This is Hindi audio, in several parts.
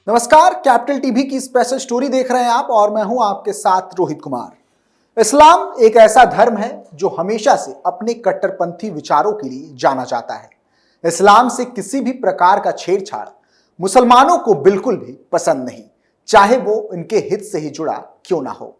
नमस्कार, कैपिटल टीवी की स्पेशल स्टोरी देख रहे हैं आप और मैं हूं आपके साथ रोहित कुमार। इस्लाम एक ऐसा धर्म है जो हमेशा से अपने कट्टरपंथी विचारों के लिए जाना जाता है। इस्लाम से किसी भी प्रकार का छेड़छाड़ मुसलमानों को बिल्कुल भी पसंद नहीं, चाहे वो इनके हित से ही जुड़ा क्यों ना हो।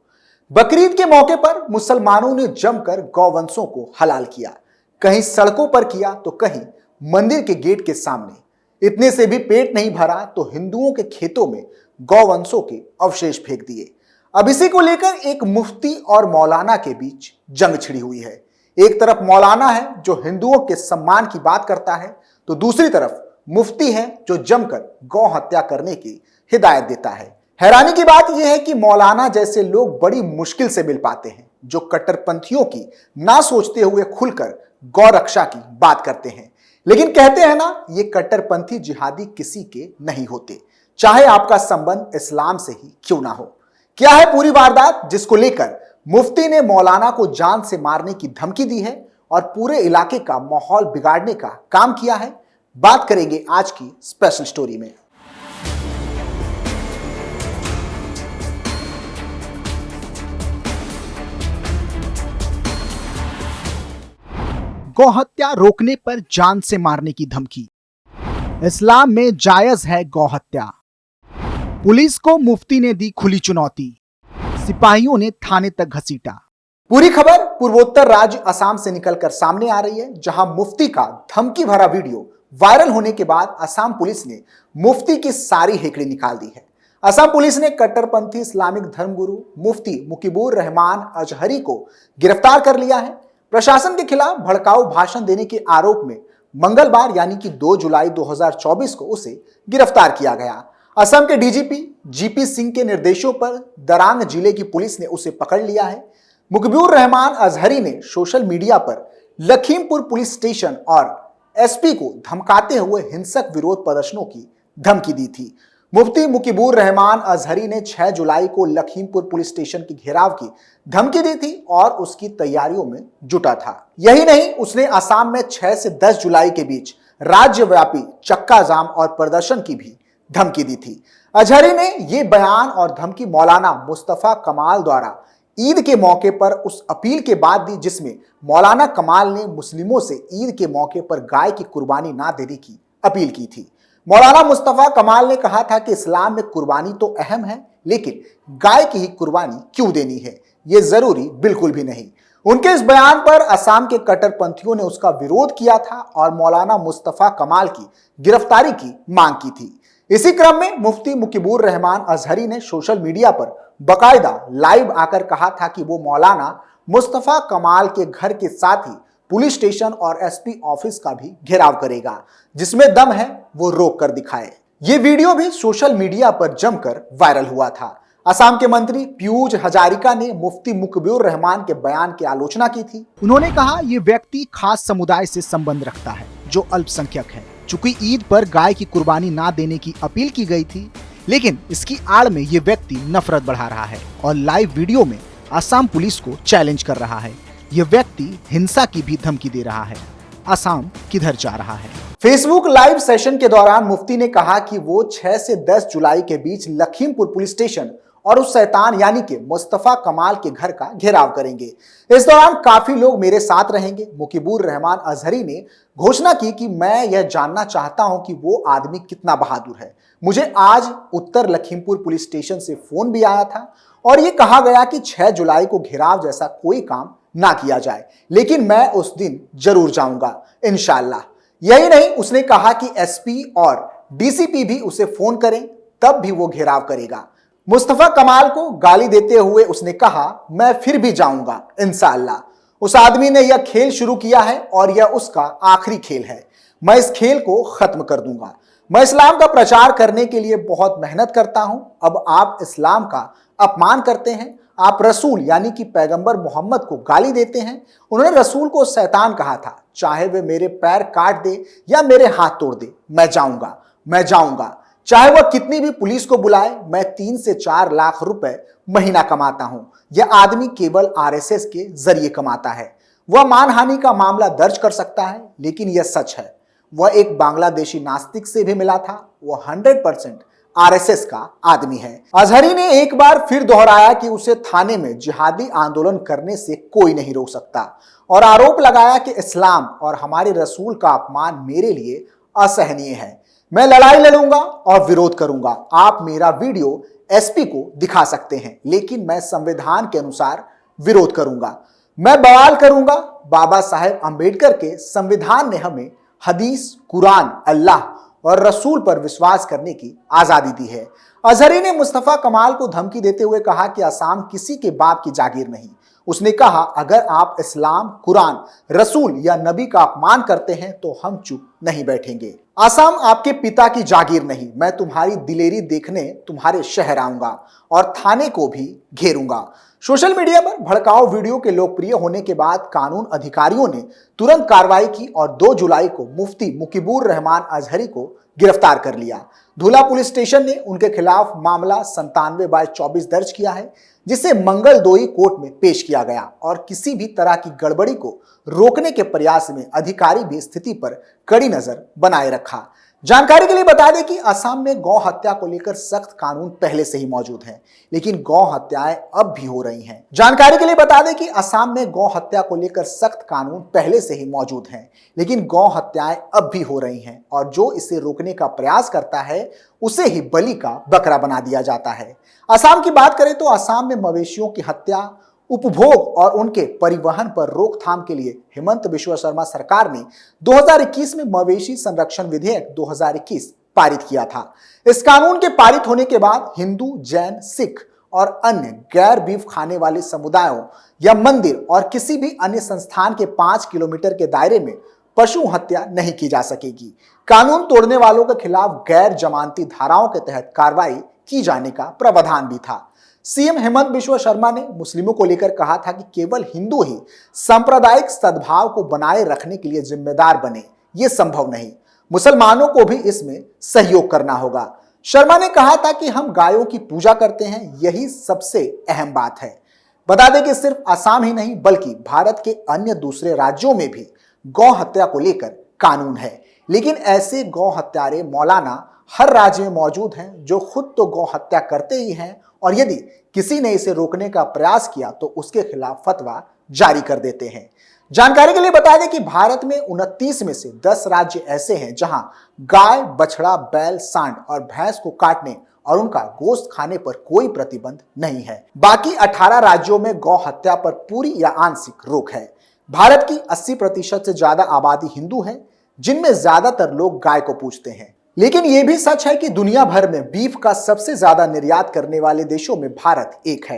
बकरीद के मौके पर मुसलमानों ने जमकर गौवंशों को हलाल किया, कहीं सड़कों पर किया तो कहीं मंदिर के गेट के सामने। इतने से भी पेट नहीं भरा तो हिंदुओं के खेतों में गौवंशों के अवशेष फेंक दिए। अब इसी को लेकर एक मुफ्ती और मौलाना के बीच जंग छिड़ी हुई है। एक तरफ मौलाना है जो हिंदुओं के सम्मान की बात करता है, तो दूसरी तरफ मुफ्ती है जो जमकर गौ हत्या करने की हिदायत देता है। हैरानी की बात यह है कि मौलाना जैसे लोग बड़ी मुश्किल से मिल पाते हैं, जो कट्टरपंथियों की ना सोचते हुए खुलकर गौ रक्षा की बात करते हैं। लेकिन कहते हैं ना, ये कट्टरपंथी जिहादी किसी के नहीं होते, चाहे आपका संबंध इस्लाम से ही क्यों ना हो। क्या है पूरी वारदात जिसको लेकर मुफ्ती ने मौलाना को जान से मारने की धमकी दी है और पूरे इलाके का माहौल बिगाड़ने का काम किया है, बात करेंगे आज की स्पेशल स्टोरी में। गौहत्या रोकने पर जान से मारने की धमकी। इस्लाम में जायज है गौहत्या। पुलिस को मुफ्ती ने दी खुली चुनौती, सिपाहियों ने थाने तक घसीटा। पूरी खबर पूर्वोत्तर राज्य असम से निकलकर सामने आ रही है, जहां मुफ्ती का धमकी भरा वीडियो वायरल होने के बाद असम पुलिस ने मुफ्ती की सारी हेकड़ी निकाल दी है। असम पुलिस ने कट्टरपंथी इस्लामिक धर्मगुरु मुफ्ती मुकीबुर रहमान अजहरी को गिरफ्तार कर लिया है। प्रशासन के खिलाफ भड़काऊ भाषण देने के आरोप में मंगलवार यानी कि 2 जुलाई 2024 को उसे गिरफ्तार किया गया। असम के डीजीपी जीपी सिंह के निर्देशों पर दरांग जिले की पुलिस ने उसे पकड़ लिया है। मुकीबुर रहमान अजहरी ने सोशल मीडिया पर लखीमपुर पुलिस स्टेशन और एसपी को धमकाते हुए हिंसक विरोध प्रदर्शनों की धमकी दी थी। मुफ्ती मुकीबुर रहमान अजहरी ने 6 जुलाई को लखीमपुर पुलिस स्टेशन की घेराव की धमकी दी थी और उसकी तैयारियों में जुटा था। यही नहीं, उसने असम में 6 से 10 जुलाई के बीच राज्यव्यापी चक्का जाम और प्रदर्शन की भी धमकी दी थी। अजहरी ने यह बयान और धमकी मौलाना मुस्तफा कमाल द्वारा ईद के मौके पर उस अपील के बाद दी, जिसमें मौलाना कमाल ने मुस्लिमों से ईद के मौके पर गाय की कुर्बानी ना देने की अपील की थी। मौलाना मुस्तफा कमाल ने कहा था कि इस्लाम में कुर्बानी तो अहम है, लेकिन गाय की ही कुर्बानी क्यों देनी है, यह जरूरी बिल्कुल भी नहीं। उनके इस बयान पर असम के कट्टरपंथियों ने उसका विरोध किया था और मौलाना मुस्तफा कमाल की गिरफ्तारी की मांग की थी। इसी क्रम में मुफ्ती मुकीबुर रहमान अजहरी ने सोशल मीडिया पर बाकायदा लाइव आकर कहा था कि वो मौलाना मुस्तफा कमाल के घर के साथ ही पुलिस स्टेशन और एसपी ऑफिस का भी घेराव करेगा, जिसमें दम है वो रोक कर दिखाए। ये वीडियो भी सोशल मीडिया पर जमकर वायरल हुआ था। असम के मंत्री पीयूष हजारिका ने मुफ्ती मुकीबुर रहमान के बयान की आलोचना की थी। उन्होंने कहा, ये व्यक्ति खास समुदाय से संबंध रखता है जो अल्पसंख्यक है। चूंकि ईद पर गाय की कुर्बानी ना देने की अपील की गई थी, लेकिन इसकी आड़ में ये व्यक्ति नफरत बढ़ा रहा है और लाइव वीडियो में असम पुलिस को चैलेंज कर रहा है। यह व्यक्ति हिंसा की भी धमकी दे रहा है। असम किधर जा रहा है? फेसबुक लाइव सेशन के दौरान मुफ्ती ने कहा कि वो 6 से 10 जुलाई के बीच लखीमपुर पुलिस स्टेशन और उस शैतान यानी कि मुस्तफा कमाल के घर का घेराव करेंगे। इस दौरान काफी लोग मेरे साथ रहेंगे। मुकीबुर रहमान अजहरी ने घोषणा की कि मैं यह जानना चाहता हूं कि वो आदमी कितना बहादुर है। मुझे आज उत्तर लखीमपुर पुलिस स्टेशन से फोन भी आया था और ये कहा गया कि 6 जुलाई को घेराव जैसा कोई काम ना किया जाए, लेकिन मैं उस दिन जरूर जाऊंगा इंशाअल्लाह। यही नहीं, उसने कहा कि एसपी और डीसीपी भी उसे फोन करें तब भी वो घेराव करेगा। मुस्तफा कमाल को गाली देते हुए उसने कहा, मैं फिर भी जाऊंगा इंशाअल्लाह। उस आदमी ने यह खेल शुरू किया है और यह उसका आखिरी खेल है। मैं इस खेल को खत्म कर दूंगा। मैं इस्लाम का प्रचार करने के लिए बहुत मेहनत करता हूं। अब आप इस्लाम का अपमान करते हैं, आप रसूल यानी कि पैगंबर मोहम्मद को गाली देते हैं। उन्होंने रसूल को शैतान कहा था। चाहे वे मेरे पैर काट दे या मेरे हाथ तोड़ दे, मैं जाऊंगा, मैं जाऊंगा। चाहे वह कितनी भी पुलिस को बुलाए, मैं 3 से 4 लाख रुपए महीना कमाता हूं। यह आदमी केवल आरएसएस के जरिए कमाता है। वह मानहानि का मामला दर्ज कर सकता है, लेकिन यह सच है। वह एक बांग्लादेशी नास्तिक से भी मिला था। वह 100% आरएसएस का आदमी है। अजहरी ने एक बार फिर दोहराया कि उसे थाने में जिहादी आंदोलन करने से कोई नहीं रोक सकता और आरोप लगाया कि इस्लाम और हमारे रसूल का अपमान मेरे लिए असहनीय है। मैं लड़ाई लड़ूंगा और विरोध करूंगा। आप मेरा वीडियो एसपी को दिखा सकते हैं, लेकिन मैं संविधान के अनुसार विरोध करूंगा। मैं बवाल करूंगा। बाबा साहेब अंबेडकर के संविधान ने हमें हदीस, कुरान, अल्लाह और रसूल पर विश्वास करने की आजादी दी है। अजहरी ने मुस्तफा कमाल को धमकी देते हुए कहा कि असम किसी के बाप की जागीर नहीं। उसने कहा, अगर आप इस्लाम, कुरान, रसूल या नबी का अपमान करते हैं तो हम चुप नहीं बैठेंगे। असम आपके पिता की जागीर नहीं। मैं तुम्हारी दिलेरी देखने तुम्हारे शहर आऊंगा और थाने को भी घेरूंगा। सोशल मीडिया पर भड़काऊ वीडियो के लोकप्रिय होने के बाद कानून अधिकारियों ने तुरंत कार्रवाई की और 2 जुलाई को मुफ्ती मुकीबुर रहमान अजहरी को गिरफ्तार कर लिया। धुला पुलिस स्टेशन ने उनके खिलाफ मामला 97/24 दर्ज किया है, जिसे मंगलदोई कोर्ट में पेश किया गया और किसी भी तरह की गड़बड़ी को रोकने के प्रयास में अधिकारी भी स्थिति पर कड़ी नजर बनाए रखा। जानकारी के लिए बता दें कि असम में गौ हत्या को लेकर सख्त कानून पहले से ही मौजूद हैं, लेकिन गौ हत्याएं अब भी हो रही हैं। जानकारी के लिए बता दें कि असम में गौ हत्या को लेकर सख्त कानून पहले से ही मौजूद हैं, लेकिन गौ हत्याएं अब भी हो रही हैं और जो इसे रोकने का प्रयास करता है उसे ही बलि का बकरा बना दिया जाता है। असम की बात करें तो असम में मवेशियों की हत्या, उपभोग और उनके परिवहन पर रोकथाम के लिए हिमंत बिश्व शर्मा सरकार ने 2021 में मवेशी संरक्षण विधेयक 2021 पारित किया था। इस कानून के पारित होने के बाद हिंदू, जैन, सिख और अन्य गैर बीफ खाने वाले समुदायों या मंदिर और किसी भी अन्य संस्थान के 5 किलोमीटर के दायरे में पशु हत्या नहीं की जा सकेगी। कानून तोड़ने वालों के खिलाफ गैर जमानती धाराओं के तहत कार्रवाई की जाने का प्रावधान भी था। सीएम हेमंत बिश्व शर्मा ने मुस्लिमों को लेकर कहा था कि केवल हिंदू ही सांप्रदायिक सद्भाव को बनाए रखने के लिए जिम्मेदार बने, ये संभव नहीं। मुसलमानों को भी इसमें सहयोग करना होगा। शर्मा ने कहा था कि हम गायों की पूजा करते हैं, यही सबसे अहम बात है। बता दें कि सिर्फ असम ही नहीं बल्कि भारत के अन्य दूसरे राज्यों में भी गौ हत्या को लेकर कानून है, लेकिन ऐसे गौ हत्यारे मौलाना हर राज्य में मौजूद हैं जो खुद तो गौ हत्या करते ही हैं और यदि किसी ने इसे रोकने का प्रयास किया तो उसके खिलाफ फतवा जारी कर देते हैं। जानकारी के लिए बता दें कि भारत में 29 में से 10 राज्य ऐसे हैं जहां गाय, बछड़ा, बैल, सांड और भैंस को काटने और उनका गोश्त खाने पर कोई प्रतिबंध नहीं है। बाकी 18 राज्यों में गौ हत्या पर पूरी या आंशिक रोक है। भारत की 80% से ज्यादा आबादी हिंदू है, जिनमें ज्यादातर लोग गाय को पूजते हैं। लेकिन यह भी सच है कि दुनिया भर में बीफ का सबसे ज्यादा निर्यात करने वाले देशों में भारत एक है।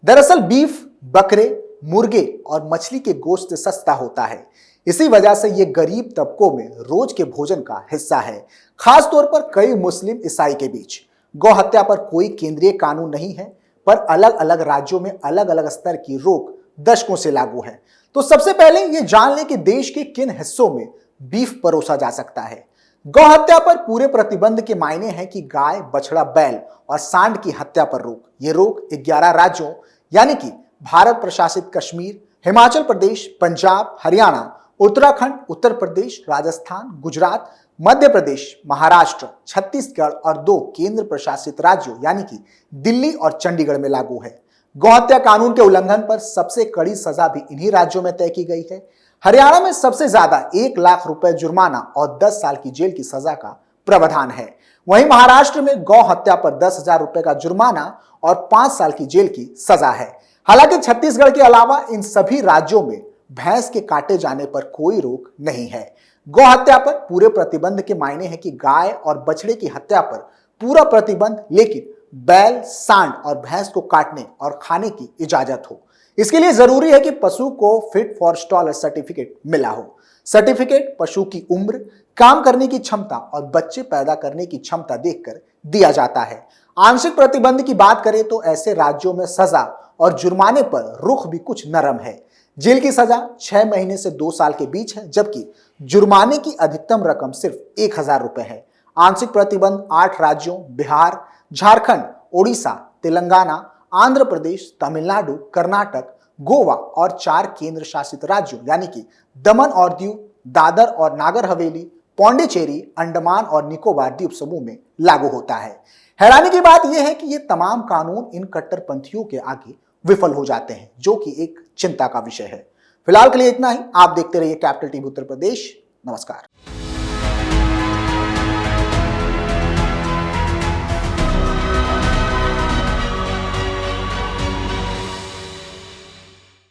दरअसल बीफ बकरे, मुर्गे और मछली के गोश्त से सस्ता होता है। इसी वजह से यह गरीब तबकों में रोज के भोजन का हिस्सा है, खास तौर पर कई मुस्लिम ईसाई के बीच। गौ हत्या पर कोई केंद्रीय कानून नहीं है, पर अलग अलग राज्यों में अलग अलग स्तर की रोक दशकों से लागू है। तो सबसे पहले यह जान लें कि देश के किन हिस्सों में बीफ परोसा जा सकता है। गौ हत्या पर पूरे प्रतिबंध के मायने हैं कि गाय, बछड़ा, बैल और सांड की हत्या पर रोक। ये रोक 11 राज्यों यानी कि भारत प्रशासित कश्मीर, हिमाचल प्रदेश, पंजाब, हरियाणा, उत्तराखंड, उत्तर प्रदेश, राजस्थान, गुजरात, मध्य प्रदेश, महाराष्ट्र, छत्तीसगढ़ और 2 केंद्र प्रशासित राज्यों यानी कि दिल्ली और चंडीगढ़ में लागू है। गौ हत्या कानून के उल्लंघन पर सबसे कड़ी सजा भी इन्हीं राज्यों में तय की गई है। हरियाणा में सबसे ज्यादा 1 लाख रुपए जुर्माना और 10 साल की जेल की सजा का प्रावधान है। वहीं महाराष्ट्र में गौ हत्या पर 10,000 रुपए का जुर्माना और 5 साल की जेल की सजा है। हालांकि छत्तीसगढ़ के अलावा इन सभी राज्यों में भैंस के काटे जाने पर कोई रोक नहीं है। गौ हत्या पर पूरे प्रतिबंध के मायने हैं कि गाय और बछड़े की हत्या पर पूरा प्रतिबंध, लेकिन बैल, सांड और भैंस को काटने और खाने की इजाजत हो। इसके लिए जरूरी है कि पशु को फिट फॉर स्टॉल सर्टिफिकेट मिला हो। सर्टिफिकेट पशु की उम्र, काम करने की क्षमता और बच्चे पैदा करने की क्षमता देखकर दिया जाता है। आंशिक प्रतिबंध की बात करें तो ऐसे राज्यों में सजा और जुर्माने पर रुख भी कुछ नरम है। जेल की सजा 6 महीने से 2 साल के बीच है, जबकि जुर्माने की अधिकतम रकम सिर्फ 1,000 रुपए है। आंशिक प्रतिबंध 8 राज्यों बिहार, झारखंड, ओडिशा, तेलंगाना, आंध्र प्रदेश, तमिलनाडु, कर्नाटक, गोवा और 4 केंद्र शासित राज्यों यानी कि दमन और दीव, दादर और नागर हवेली, पौंडीचेरी, अंडमान और निकोबार द्वीप समूह में लागू होता है। हैरानी की बात यह है कि ये तमाम कानून इन कट्टरपंथियों के आगे विफल हो जाते हैं, जो कि एक चिंता का विषय है। फिलहाल के लिए इतना ही। आप देखते रहिए कैपिटल टीवी उत्तर प्रदेश। नमस्कार।